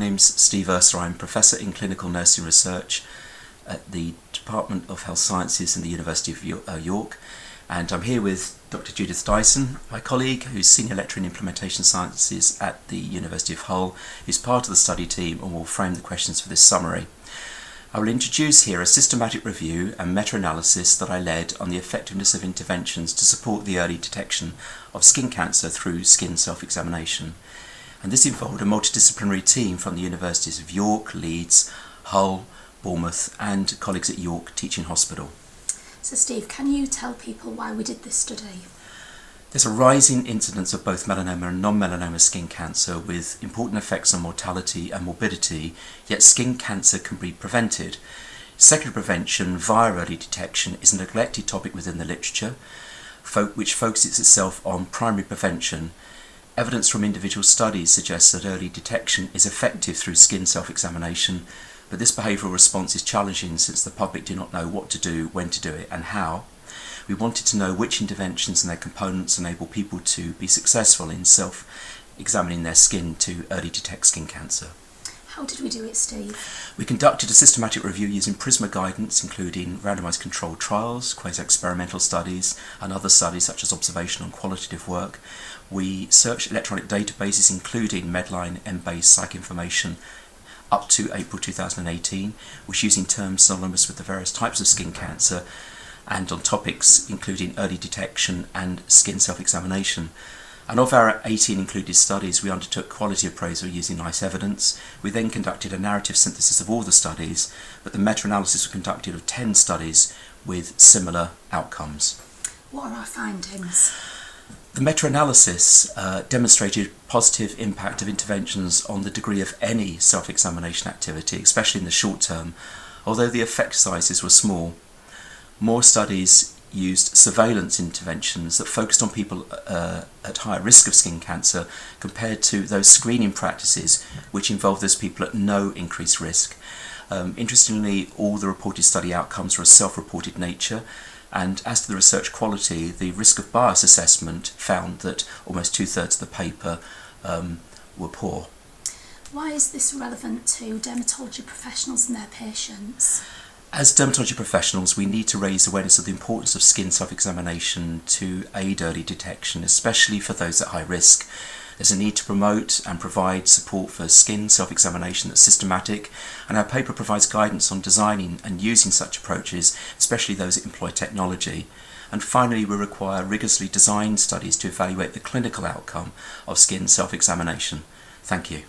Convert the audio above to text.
name's Steve Ersser. I'm Professor in Clinical Nursing Research at the Department of Health Sciences in the University of York, and I'm here with Dr. Judith Dyson, my colleague, who's Senior Lecturer in Implementation Sciences at the University of Hull, who's part of the study team and will frame the questions for this summary. I will introduce here a systematic review and meta-analysis that I led on the effectiveness of interventions to support the early detection of skin cancer through skin self-examination. And this involved a multidisciplinary team from the Universities of York, Leeds, Hull, Bournemouth and colleagues at York Teaching Hospital. So Steve, can you tell people why we did this study? There's a rising incidence of both melanoma and non-melanoma skin cancer with important effects on mortality and morbidity, yet skin cancer can be prevented. Secondary prevention via early detection is a neglected topic within the literature, which focuses itself on primary prevention. Evidence from individual studies suggests that early detection is effective through skin self-examination, but this behavioural response is challenging since the public do not know what to do, when to do it and how. We wanted to know which interventions and their components enable people to be successful in self-examining their skin to early detect skin cancer. How did we do it, Steve? We conducted a systematic review using PRISMA guidance, including randomised controlled trials, quasi-experimental studies, and other studies such as observational and qualitative work. We searched electronic databases, including Medline, M-based psych information, up to April 2018, which using terms synonymous with the various types of skin cancer, and on topics including early detection and skin self-examination. And of our 18 included studies, we undertook quality appraisal using NICE evidence. We then conducted a narrative synthesis of all the studies, but the meta-analysis was conducted of 10 studies with similar outcomes. What are our findings? The meta-analysis demonstrated positive impact of interventions on the degree of any self-examination activity, especially in the short term, although the effect sizes were small. More studies used surveillance interventions that focused on people at higher risk of skin cancer compared to those screening practices which involved those people at no increased risk. Interestingly, all the reported study outcomes were of self-reported nature, and as to the research quality, the risk of bias assessment found that almost 2/3 of the paper were poor. Why is this relevant to dermatology professionals and their patients? As dermatology professionals, we need to raise awareness of the importance of skin self-examination to aid early detection, especially for those at high risk. There's a need to promote and provide support for skin self-examination that's systematic, and our paper provides guidance on designing and using such approaches, especially those that employ technology. And finally, we require rigorously designed studies to evaluate the clinical outcome of skin self-examination. Thank you.